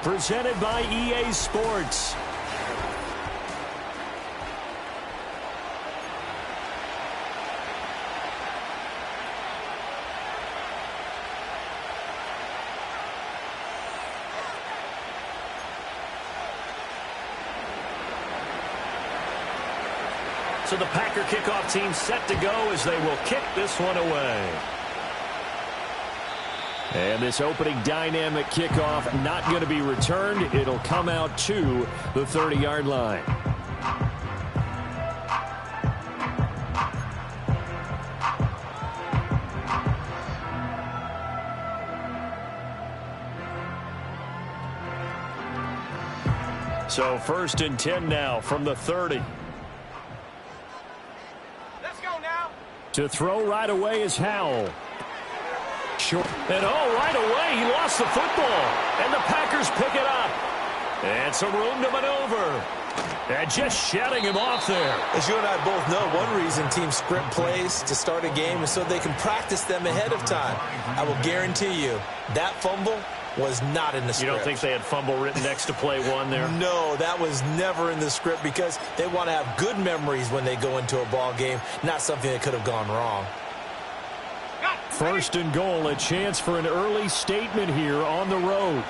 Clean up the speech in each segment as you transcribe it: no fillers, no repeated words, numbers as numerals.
Presented by EA Sports. So the Packer kickoff team set to go as they will kick this one away. And this opening dynamic kickoff not going to be returned. It'll come out to the 30-yard line. So 1st and 10 now from the 30. To throw right away is Howell. Short. And right away, he lost the football. And the Packers pick it up. And some room to maneuver. And just shutting him off there. As you and I both know, one reason teams script plays to start a game is so they can practice them ahead of time. I will guarantee you that fumble was not in the script. You don't think they had fumble written next to play one there? No, that was never in the script because they want to have good memories when they go into a ball game, not something that could have gone wrong. 1st and goal, a chance for an early statement here on the road.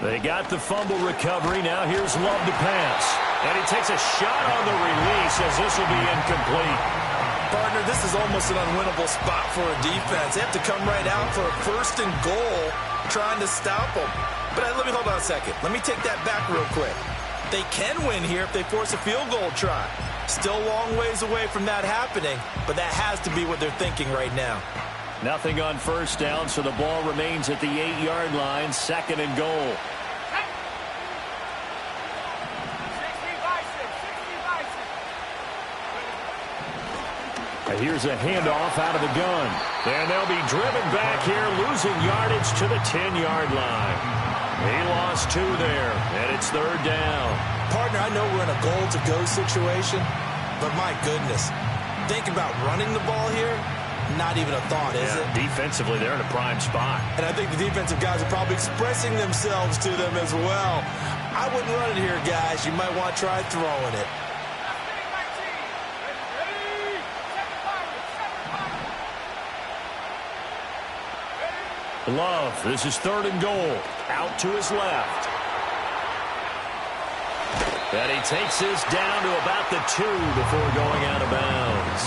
They got the fumble recovery. Now here's Love to pass. And he takes a shot on the release as this will be incomplete. Partner, this is almost an unwinnable spot for a defense. They have to come right out for a 1st and goal trying to stop them. But let me hold on a second. Let me take that back real quick. They can win here if they force a field goal try. Still a long ways away from that happening, but that has to be what they're thinking right now. Nothing on 1st down, so the ball remains at the 8-yard line, 2nd and goal. Here's a handoff out of the gun. And they'll be driven back here, losing yardage to the 10-yard line. He lost 2 there, and it's 3rd down. Partner, I know we're in a goal-to-go situation, but my goodness, think about running the ball here. Not even a thought, is it? Defensively, they're in a prime spot. And I think the defensive guys are probably expressing themselves to them as well. I wouldn't run it here, guys. You might want to try throwing it. Love, this is 3rd and goal. Out to his left. And he takes this down to about the 2 before going out of bounds.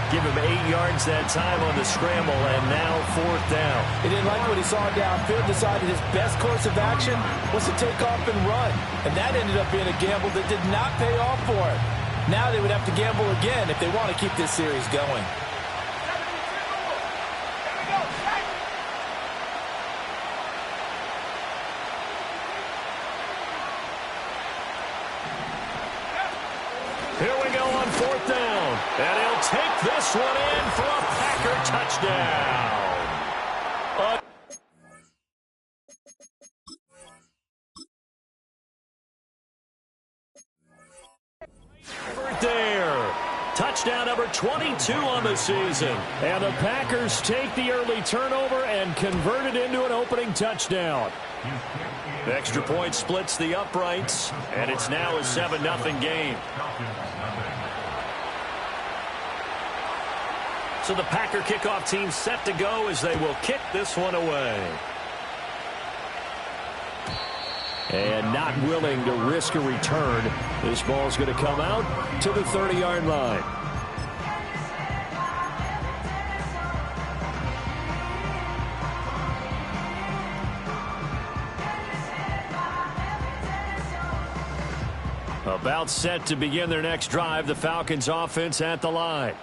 Give him 8 yards that time on the scramble, and now 4th down. He didn't like what he saw downfield, decided his best course of action was to take off and run. And that ended up being a gamble that did not pay off for him. Now they would have to gamble again if they want to keep this series going. Here we go on 4th down. And he'll take this one in for a Packer touchdown. There. Touchdown number 22 on the season. And the Packers take the early turnover and convert it into an opening touchdown. The extra point splits the uprights, and it's now a 7-0 game. So the Packer kickoff team set to go as they will kick this one away. And not willing to risk a return. This ball's going to come out to the 30-yard line. About set to begin their next drive, the Falcons offense at the line.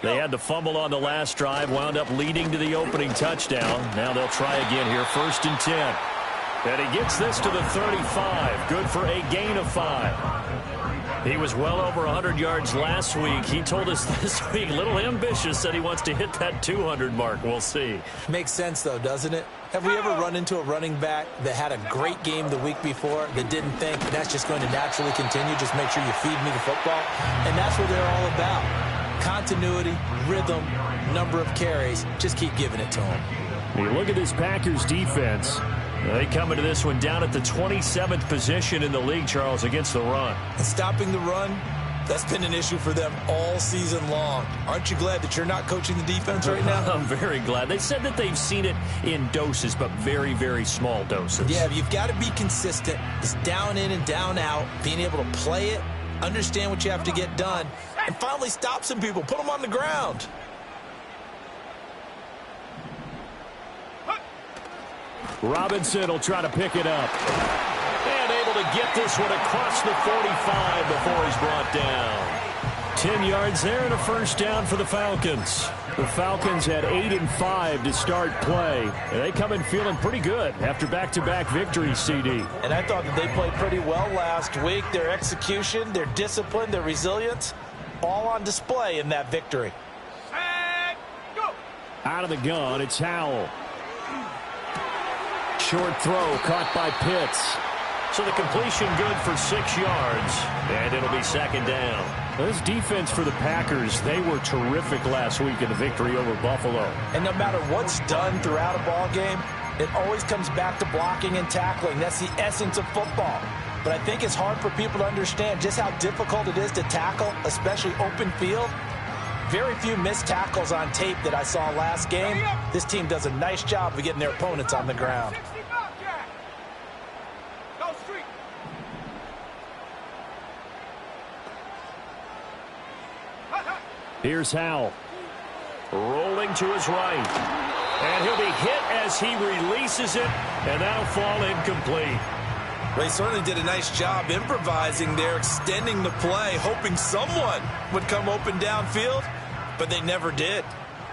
They had the fumble on the last drive, wound up leading to the opening touchdown. Now they'll try again here, 1st and 10. And he gets this to the 35. Good for a gain of 5. He was well over 100 yards last week. He told us this week, a little ambitious, said he wants to hit that 200 mark. We'll see. Makes sense, though, doesn't it? Have we ever run into a running back that had a great game the week before that didn't think that's just going to naturally continue? Just make sure you feed me the football. And that's what they're all about. Continuity, rhythm, number of carries. Just keep giving it to them. You look at this Packers defense. They come into this one down at the 27th position in the league, Charles, against the run. And stopping the run, that's been an issue for them all season long. Aren't you glad that you're not coaching the defense right now? I'm very glad. They said that they've seen it in doses, but very, very small doses. Yeah, you've got to be consistent. It's down in and down out, being able to play it, understand what you have to get done, and finally stop some people, put them on the ground. Robinson will try to pick it up. And able to get this one across the 45 before he's brought down. 10 yards there and a first down for the Falcons. The Falcons had 8-5 to start play. And they come in feeling pretty good after back-to-back victories, CD. And I thought that they played pretty well last week. Their execution, their discipline, their resilience, all on display in that victory. Out of the gun, it's Howell. Short throw caught by Pitts. So the completion good for 6 yards. And it'll be second down. This defense for the Packers, they were terrific last week in the victory over Buffalo. And no matter what's done throughout a ball game, it always comes back to blocking and tackling. That's the essence of football. But I think it's hard for people to understand just how difficult it is to tackle, especially open field. Very few missed tackles on tape that I saw last game. This team does a nice job of getting their opponents on the ground. Here's Howell. Rolling to his right. And he'll be hit as he releases it, and that'll fall incomplete. They certainly did a nice job improvising there, extending the play, hoping someone would come open downfield, but they never did.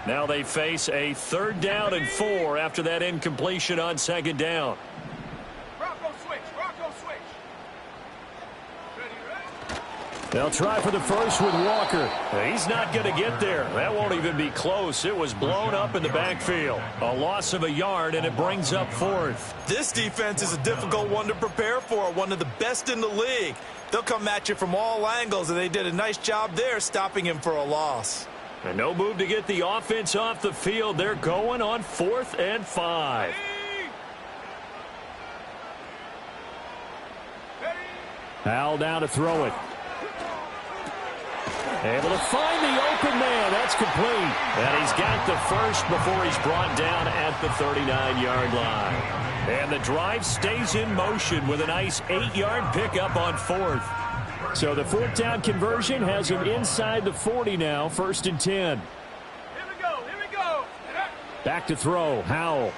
Now they face a 3rd down and 4 after that incompletion on 2nd down. They'll try for the first with Walker. He's not going to get there. That won't even be close. It was blown up in the backfield. A loss of a yard, and it brings up 4th. This defense is a difficult one to prepare for, one of the best in the league. They'll come at you from all angles, and they did a nice job there stopping him for a loss. And no move to get the offense off the field. They're going on 4th and 5. Howell down to throw it. Able to find the open man. That's complete. And he's got the first before he's brought down at the 39-yard line. And the drive stays in motion with a nice 8-yard pickup on 4th. So the 4th down conversion has him inside the 40 now, 1st and 10. Here we go. Back to throw, Howell.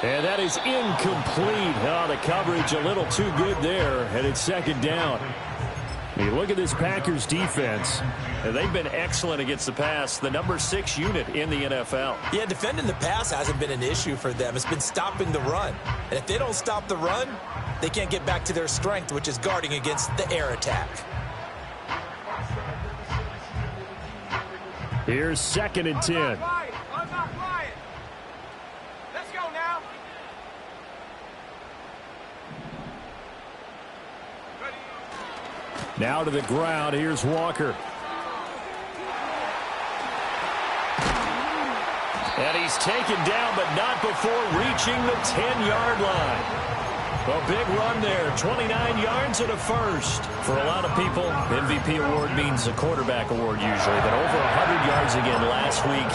And that is incomplete. Oh, the coverage a little too good there, and it's 2nd down. You look at this Packers defense, and they've been excellent against the pass, the number 6 unit in the NFL. Yeah, defending the pass hasn't been an issue for them. It's been stopping the run. And if they don't stop the run, they can't get back to their strength, which is guarding against the air attack. Here's 2nd and 10. I'm not lying. Let's go now. Now to the ground. Here's Walker. And he's taken down, but not before reaching the 10-yard line. A big run there, 29 yards and a first. For a lot of people, MVP award means a quarterback award usually, but over 100 yards again last week.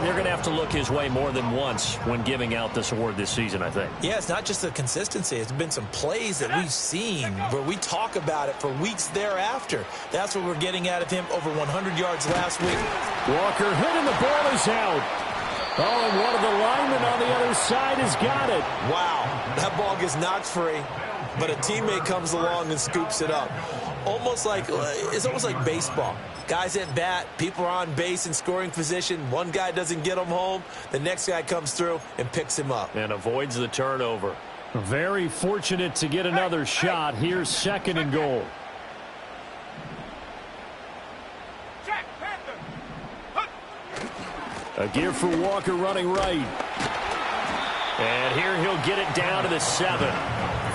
They're going to have to look his way more than once when giving out this award this season, I think. Yeah, it's not just the consistency. It's been some plays that we've seen where we talk about it for weeks thereafter. That's what we're getting out of him, over 100 yards last week. Walker hit and the ball is out. Oh, and one of the linemen on the other side has got it. Wow, that ball gets knocked free, but a teammate comes along and scoops it up. It's almost like baseball. Guys at bat, people are on base in scoring position. One guy doesn't get him home. The next guy comes through and picks him up. And avoids the turnover. Very fortunate to get another shot. Here's 2nd and goal. A give for Walker running right. And here he'll get it down to the 7.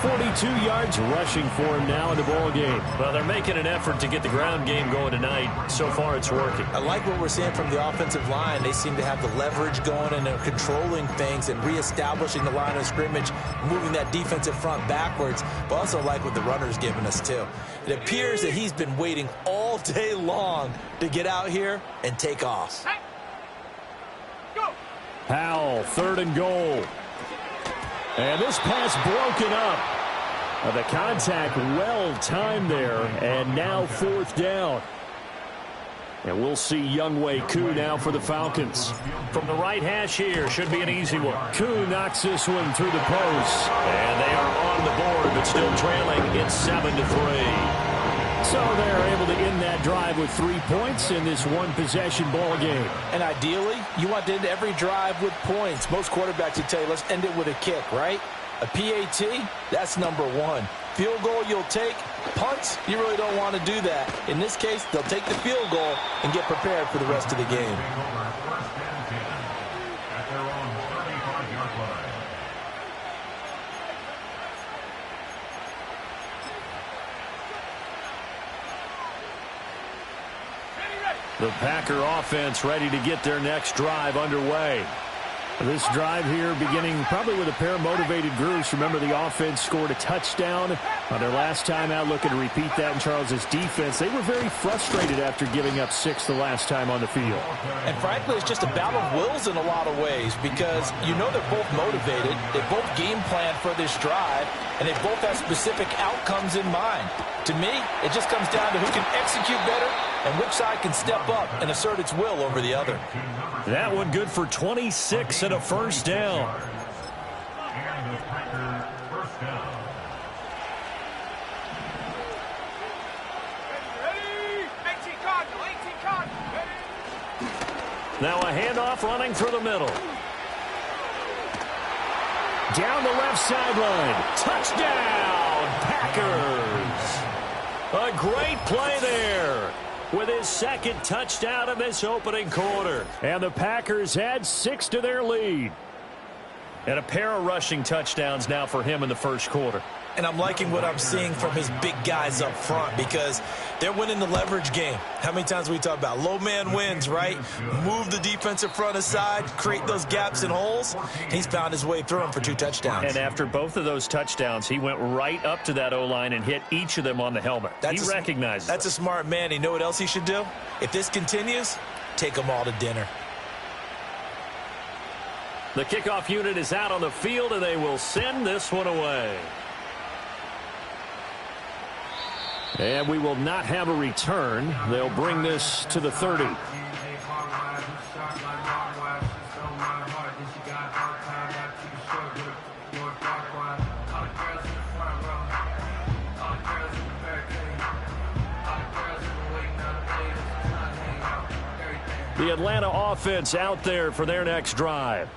42 yards rushing for him now in the ball game. Well, they're making an effort to get the ground game going tonight. So far, it's working. I like what we're seeing from the offensive line. They seem to have the leverage going, and they're controlling things and reestablishing the line of scrimmage, moving that defensive front backwards. But also like what the runner's giving us, too. It appears that he's been waiting all day long to get out here and take off. Powell, 3rd and goal. And this pass broken up. The contact well timed there, and now 4th down. And we'll see Younghoe Koo now for the Falcons. From the right hash here, should be an easy one. Koo knocks this one through the post. And they are on the board, but still trailing. It's 7-3. So they're able to end that drive with 3 points in this one-possession ball game. And ideally, you want to end every drive with points. Most quarterbacks would tell you, let's end it with a kick, right? A PAT, that's number 1. Field goal you'll take. Punts, you really don't want to do that. In this case, they'll take the field goal and get prepared for the rest of the game. The Packer offense ready to get their next drive underway. This drive here beginning probably with a pair of motivated groups. Remember, the offense scored a touchdown on their last time out. Looking to repeat that in Charles's defense. They were very frustrated after giving up 6 the last time on the field. And frankly, it's just a battle of wills in a lot of ways, because you know they're both motivated. They both game plan for this drive, and they both have specific outcomes in mind. To me, it just comes down to who can execute better and which side can step up and assert its will over the other. That one good for 26 and a 1st down. Now a handoff running through the middle. Down the left sideline. Touchdown, Packers. A great play there with his 2nd touchdown of this opening quarter. And the Packers add 6 to their lead. And a pair of rushing touchdowns now for him in the 1st quarter. And I'm liking what I'm seeing from his big guys up front, because they're winning the leverage game. How many times we talk about low man wins, right? Move the defensive front aside, create those gaps and holes. He's found his way through them for 2 touchdowns. And after both of those touchdowns, he went right up to that O-line and hit each of them on the helmet. He recognizes that's a smart man. You know what else he should do? If this continues, take them all to dinner. The kickoff unit is out on the field, and they will send this one away. And we will not have a return. They'll bring this to the 30. The Atlanta offense out there for their next drive.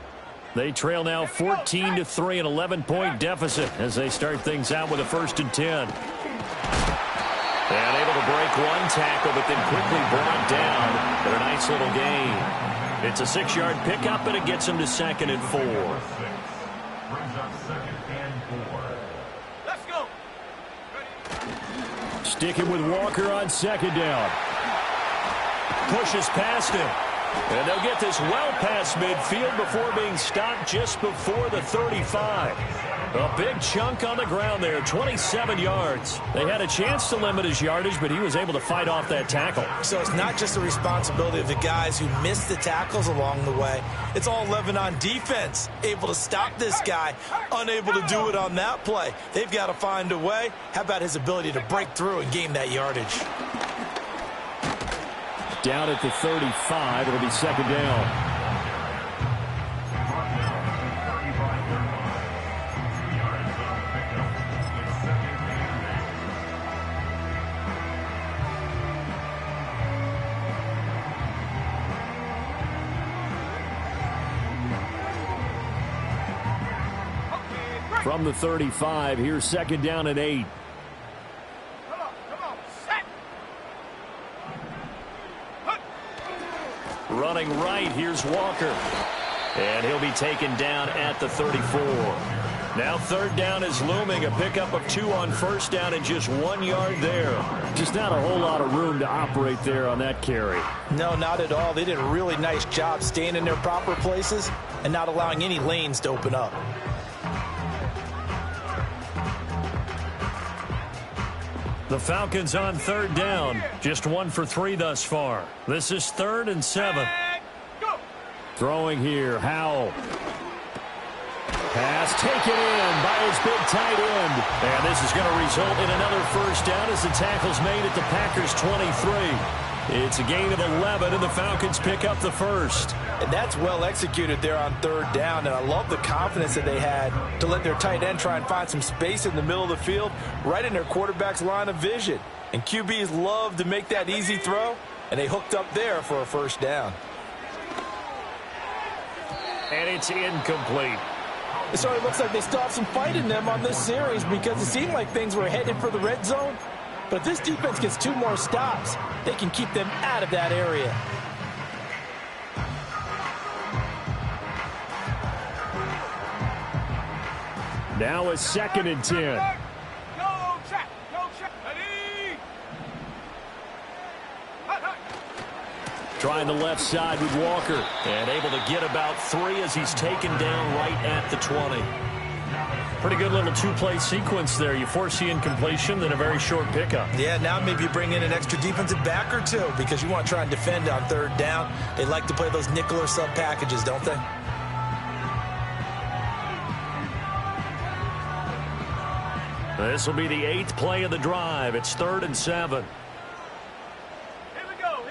They trail now 14-3, an 11-point deficit as they start things out with a 1st and 10. And able to break one tackle, but then quickly brought down for a nice little gain. It's a 6-yard pickup, and it gets him to 2nd and 4. Let's go. Sticking with Walker on 2nd down. Pushes past him. And they'll get this well past midfield before being stopped just before the 35. A big chunk on the ground there, 27 yards. They had a chance to limit his yardage, but he was able to fight off that tackle. So it's not just the responsibility of the guys who missed the tackles along the way. It's all 11 on defense, able to stop this guy, unable to do it on that play. They've got to find a way. How about his ability to break through and gain that yardage? Down at the 35, it'll be 2nd down. From the 35, here's 2nd down and 8. Come on, set. Running right, here's Walker. And he'll be taken down at the 34. Now third down is looming. A pickup of 2 on first down and just 1 yard there. Just not a whole lot of room to operate there on that carry. No, not at all. They did a really nice job staying in their proper places and not allowing any lanes to open up. The Falcons on third down. Just 1 for 3 thus far. This is 3rd and 7. Throwing here, Howell. Pass taken in by his big tight end. And this is going to result in another first down as the tackle's made at the Packers' 23. It's a gain of 11, and the Falcons pick up the first. And that's well executed there on third down, and I love the confidence that they had to let their tight end try and find some space in the middle of the field, right in their quarterback's line of vision. And QBs love to make that easy throw, and they hooked up there for a first down. And it's incomplete. So it looks like they still have some fight in them on this series because it seemed like things were headed for the red zone. But if this defense gets 2 more stops, they can keep them out of that area. Now it's 2nd and 10. Go check. Ready. Trying the left side with Walker. And able to get about 3 as he's taken down right at the 20. Pretty good little 2-play sequence there. You force the incompletion, then a very short pickup. Yeah, now maybe you bring in an extra defensive back or 2 because you want to try and defend on third down. They like to play those nickel or sub packages, don't they? This will be the 8th play of the drive. It's 3rd and 7. Here we go.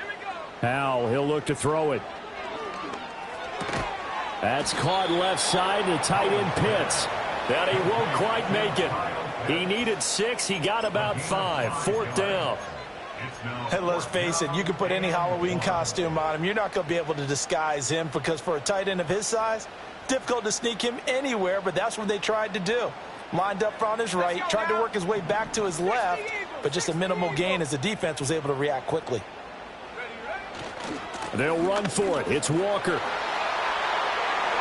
Howell, he'll look to throw it. That's caught left side. The tight end Pitts. That he won't quite make it. He needed 6. He got about 5. 4th down. And let's face it, you can put any Halloween costume on him. You're not going to be able to disguise him because for a tight end of his size, difficult to sneak him anywhere, but that's what they tried to do. Lined up on his right, tried to work his way back to his left, but just a minimal gain as the defense was able to react quickly. They'll run for it. It's Walker.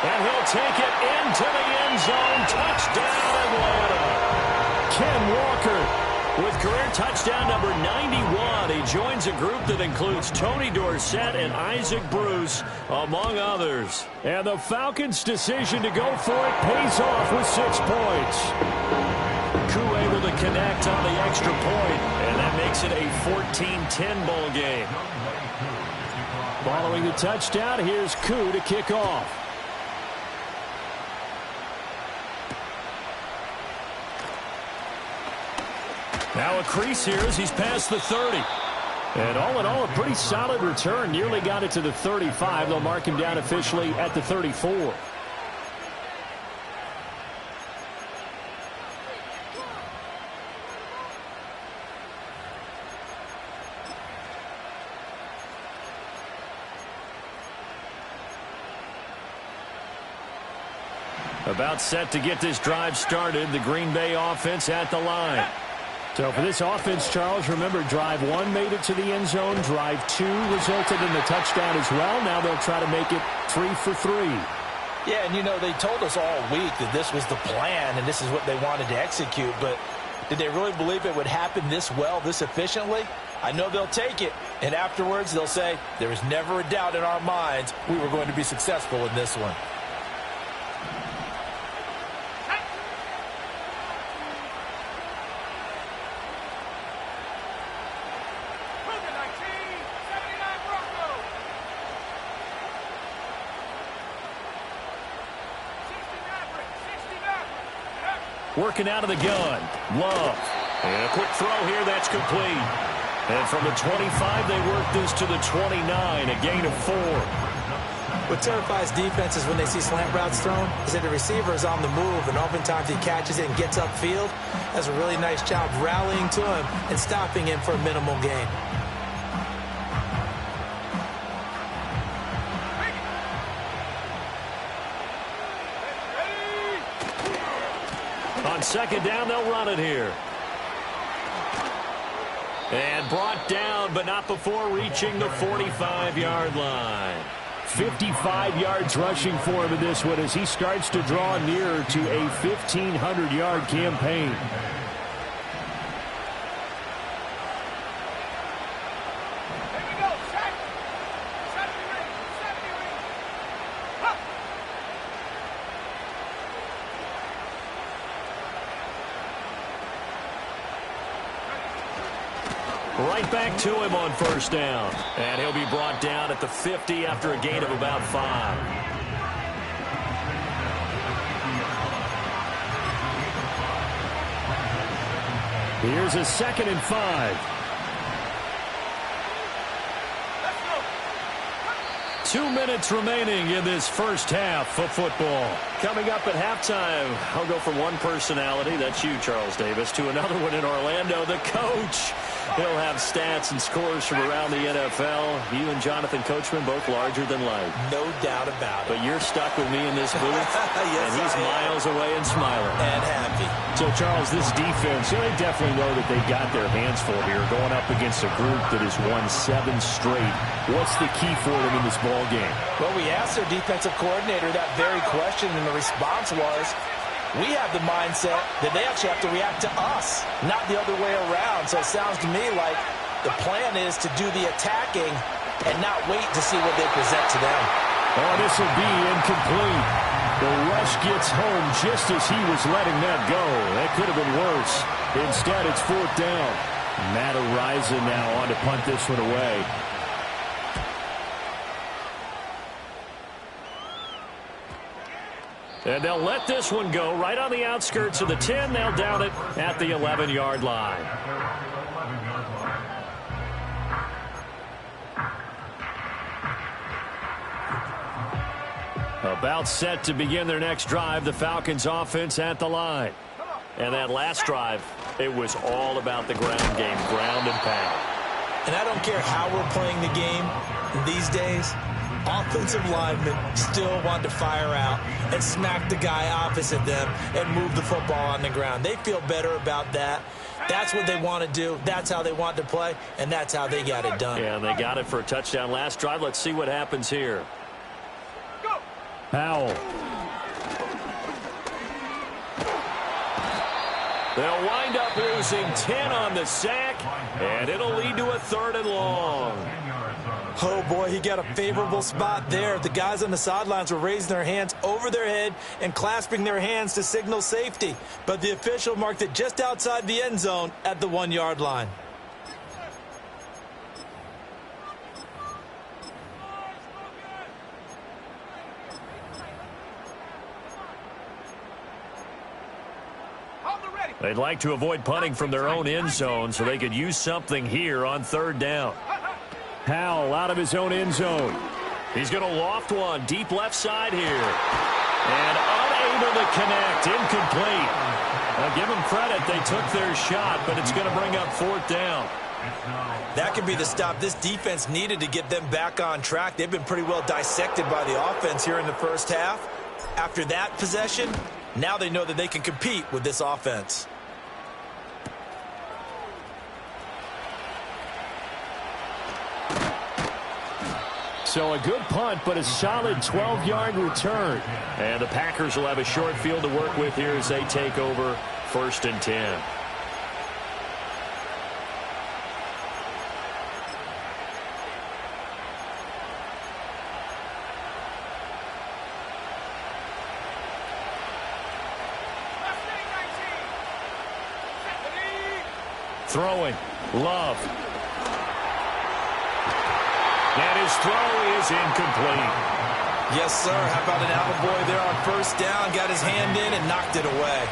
And he'll take it into the end zone. Touchdown, Atlanta. Ken Walker with career touchdown number 91. He joins a group that includes Tony Dorsett and Isaac Bruce, among others. And the Falcons' decision to go for it pays off with 6 points. Koo able to connect on the extra point, and that makes it a 14-10 ball game. Following the touchdown, here's Koo to kick off. Now a crease here as he's past the 30. And all in all, a pretty solid return. Nearly got it to the 35. They'll mark him down officially at the 34. About set to get this drive started. The Green Bay offense at the line. So for this offense, Charles, remember, drive 1 made it to the end zone. Drive 2 resulted in the touchdown as well. Now they'll try to make it 3 for 3. Yeah, and you know, they told us all week that this was the plan and this is what they wanted to execute. But did they really believe it would happen this well, this efficiently? I know they'll take it. And afterwards, they'll say, there was never a doubt in our minds we were going to be successful in this one. Working out of the gun. Love. And a quick throw here. That's complete. And from the 25, they work this to the 29. A gain of 4. What terrifies defenses when they see slant routes thrown is that the receiver is on the move, and oftentimes he catches it and gets upfield. Does a really nice job rallying to him and stopping him for a minimal gain. On second down, they'll run it here. And brought down, but not before reaching the 45-yard line. 55 yards rushing for him in this one as he starts to draw nearer to a 1,500-yard campaign. Right back to him on first down. And he'll be brought down at the 50 after a gain of about 5. Here's a 2nd and 5. 2 minutes remaining in this first half of football. Coming up at halftime, I'll go from one personality, that's you, Charles Davis, to another one in Orlando, the coach. He'll have stats and scores from around the NFL. You and Jonathan Coachman both larger than life. No doubt about it. But you're stuck with me in this booth, yes, and he's miles away and smiling. And happy. So, Charles, this defense, they definitely know that they've got their hands full here going up against a group that has won 7 straight. What's the key for them in this ball game? Well, we asked their defensive coordinator that very question, and the response was, we have the mindset that they actually have to react to us, not the other way around. So it sounds to me like the plan is to do the attacking and not wait to see what they present to them. Oh, this will be incomplete. The rush gets home just as he was letting that go. That could have been worse. Instead, it's 4th down. Matt Ariza now on to punt this one away. And they'll let this one go right on the outskirts of the 10. They'll down it at the 11-yard line. About set to begin their next drive, the Falcons offense at the line. And that last drive, it was all about the ground game, ground and pound. And I don't care how we're playing the game these days, offensive linemen still want to fire out and smack the guy opposite them and move the football on the ground. They feel better about that. That's what they want to do. That's how they want to play, and that's how they got it done. Yeah, and they got it for a touchdown last drive. Let's see what happens here. Powell. They'll wind up losing 10 on the sack, and it'll lead to a 3rd and long. Oh, boy, he got a favorable spot there. The guys on the sidelines were raising their hands over their head and clasping their hands to signal safety. But the official marked it just outside the end zone at the 1-yard line. They'd like to avoid punting from their own end zone so they could use something here on 3rd down. Powell out of his own end zone. He's going to loft one deep left side here. And unable to connect. Incomplete. Now give them credit. They took their shot, but it's going to bring up 4th down. That could be the stop this defense needed to get them back on track. They've been pretty well dissected by the offense here in the first half. After that possession, now they know that they can compete with this offense. So a good punt, but a solid 12-yard return. And the Packers will have a short field to work with here as they take over 1st and 10. Throwing. Love. And his throw is incomplete. Yes, sir. How about an attaboy there on 1st down? Got his hand in and knocked it away.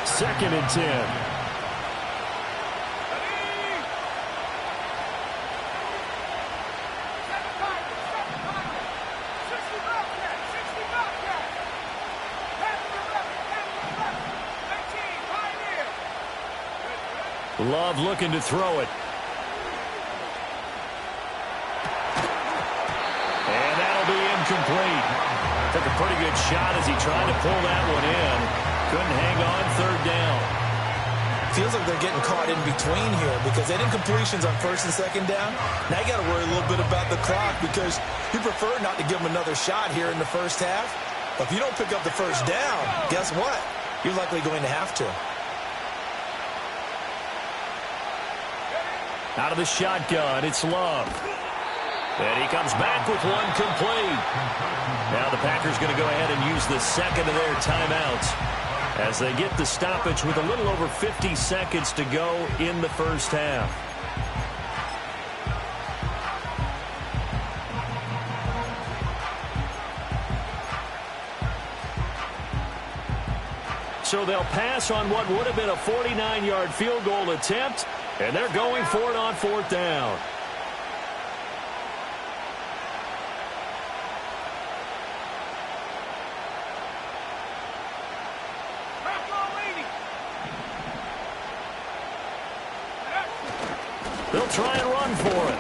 2nd and 10. Love looking to throw it. And that'll be incomplete. Took a pretty good shot as he tried to pull that one in. Couldn't hang on 3rd down. feels like they're getting caught in between here because they didn't completions on first and second down. Now you got to worry a little bit about the clock because you prefer not to give them another shot here in the first half. But if you don't pick up the first down, guess what? You're likely going to have to. Out of the shotgun, it's Love. And he comes back with one complete. Now the Packers going to go ahead and use the second of their timeouts as they get the stoppage with a little over 50 seconds to go in the first half. So they'll pass on what would have been a 49-yard field goal attempt, and they're going for it on fourth down. They'll try and run for it.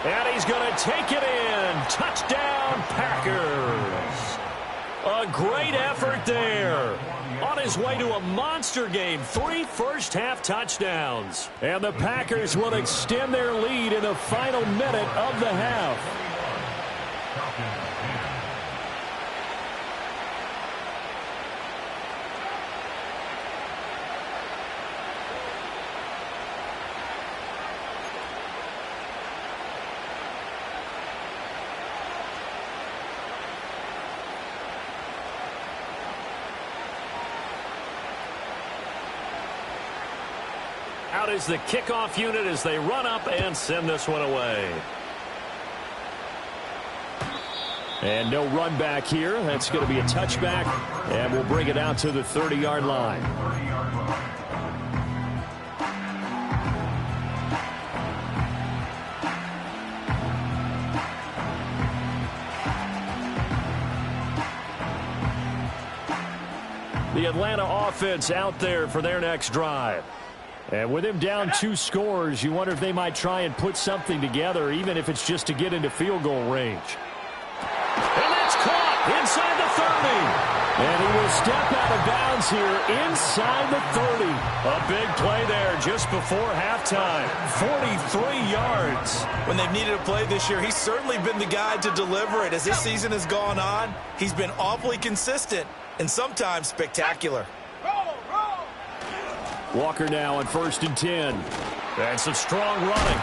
And he's going to take it in. Touchdown, Packers. A great effort there. On his way to a monster game, 3 first-half touchdowns. And the Packers will extend their lead in the final minute of the half. Out is the kickoff unit as they run up and send this one away. And no run back here. That's going to be a touchback, and we'll bring it out to the 30-yard line. The Atlanta offense out there for their next drive. And with him down 2 scores, you wonder if they might try and put something together, even if it's just to get into field goal range. And that's caught inside the 30. And he will step out of bounds here inside the 30. A big play there just before halftime. 43 yards. When they've needed a play this year, he's certainly been the guy to deliver it. As this season has gone on, he's been awfully consistent and sometimes spectacular. Walker now on 1st and 10. And some strong running.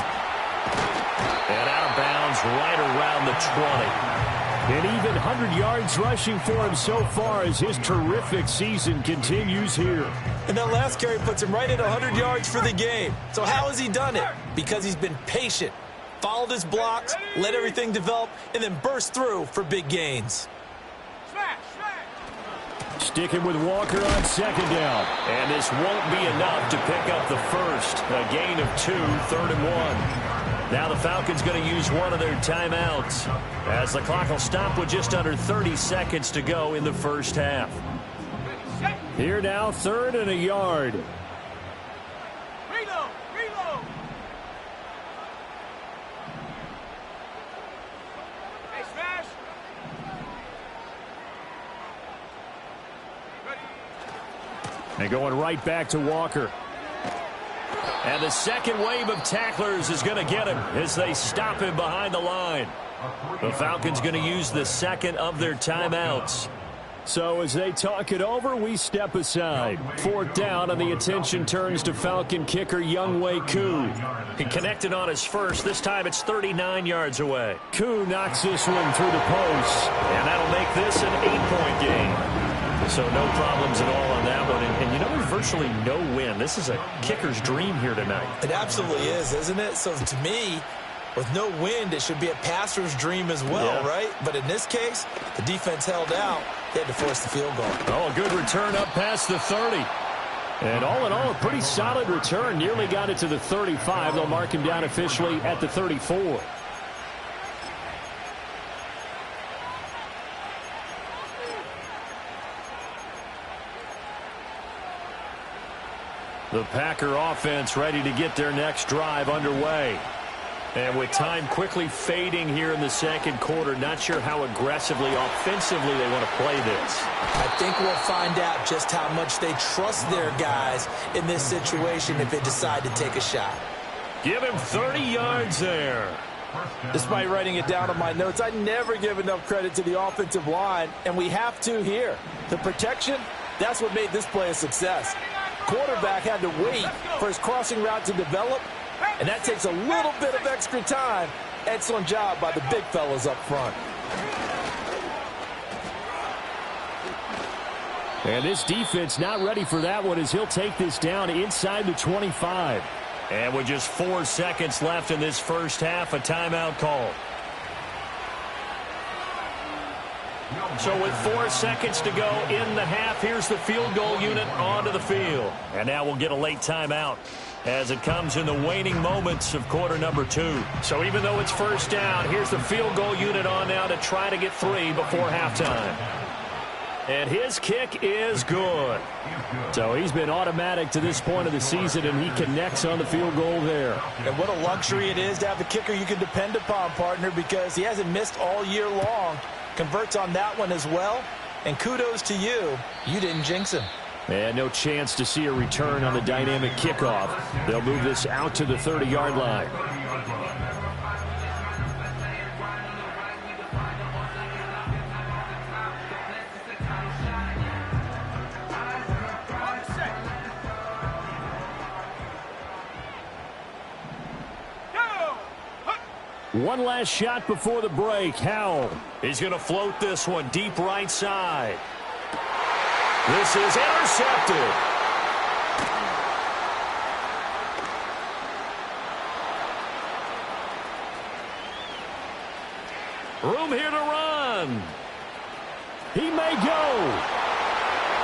And out of bounds right around the 20. And even 100 yards rushing for him so far as his terrific season continues here. And that last carry puts him right at 100 yards for the game. So how has he done it? Because he's been patient, followed his blocks, let everything develop, and then burst through for big gains. Sticking with Walker on 2nd down. And this won't be enough to pick up the first. A gain of 2, 3rd and 1. Now the Falcons going to use one of their timeouts as the clock will stop with just under 30 seconds to go in the first half. Here now, 3rd and a yard. Reload. Hey, smash. And going right back to Walker. And the second wave of tacklers is going to get him as they stop him behind the line. The Falcons going to use the second of their timeouts. So as they talk it over, we step aside. 4th down, and the attention turns to Falcon kicker Younghoe Koo. He connected on his first. This time it's 39 yards away. Koo knocks this one through the post. And that'll make this an 8-point game. So no problems at all on that one. And you know, there's virtually no win. This is a kicker's dream here tonight. It absolutely is, isn't it? So to me, with no wind, it should be a passer's dream as well, right? But in this case, the defense held out. They had to force the field goal. Oh, a good return up past the 30. And all in all, a pretty solid return. Nearly got it to the 35. They'll mark him down officially at the 34. The Packer offense ready to get their next drive underway. And with time quickly fading here in the second quarter, not sure how aggressively, offensively they want to play this. I think we'll find out just how much they trust their guys in this situation if they decide to take a shot. Give him 30 yards there. Despite writing it down on my notes, I never give enough credit to the offensive line, and we have to here. The protection, that's what made this play a success. Quarterback had to wait for his crossing route to develop, and that takes a little bit of extra time. Excellent job by the big fellas up front. And this defense not ready for that one as he'll take this down inside the 25. And with just 4 seconds left in this first half, a timeout call. So with 4 seconds to go in the half, here's the field goal unit onto the field. And now we'll get a late timeout as it comes in the waning moments of quarter number 2. So even though it's first down, here's the field goal unit on now to try to get 3 before halftime. And his kick is good. So he's been automatic to this point of the season, and he connects on the field goal there. And what a luxury it is to have a kicker you can depend upon, partner, because he hasn't missed all year long. Converts on that one as well. And kudos to you. You didn't jinx him. And no chance to see a return on the dynamic kickoff. They'll move this out to the 30-yard line. One last shot before the break. Howell. He's going to float this one deep right side. This is intercepted. Room here to run. He may go.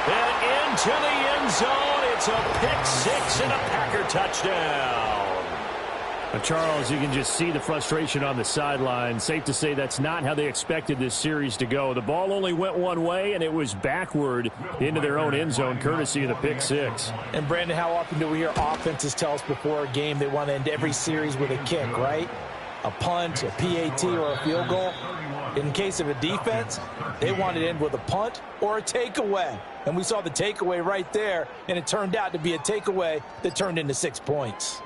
And into the end zone. It's a pick six and a Packer touchdown. Charles, you can just see the frustration on the sideline. Safe to say that's not how they expected this series to go. The ball only went one way, and it was backward into their own end zone, courtesy of the pick six. And, Brandon, how often do we hear offenses tell us before a game they want to end every series with a kick, right? A punt, a PAT, or a field goal. In case of a defense, they want to end with a punt or a takeaway. And we saw the takeaway right there, and it turned out to be a takeaway that turned into 6 points.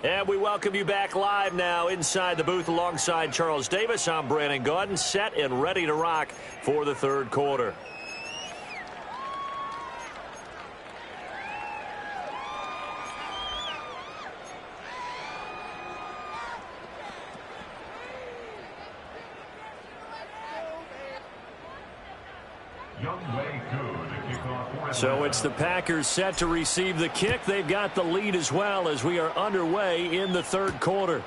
And we welcome you back live now inside the booth alongside Charles Davis. I'm Brandon Gaudin, set and ready to rock for the third quarter. So it's the Packers set to receive the kick. They've got the lead as well as we are underway in the third quarter.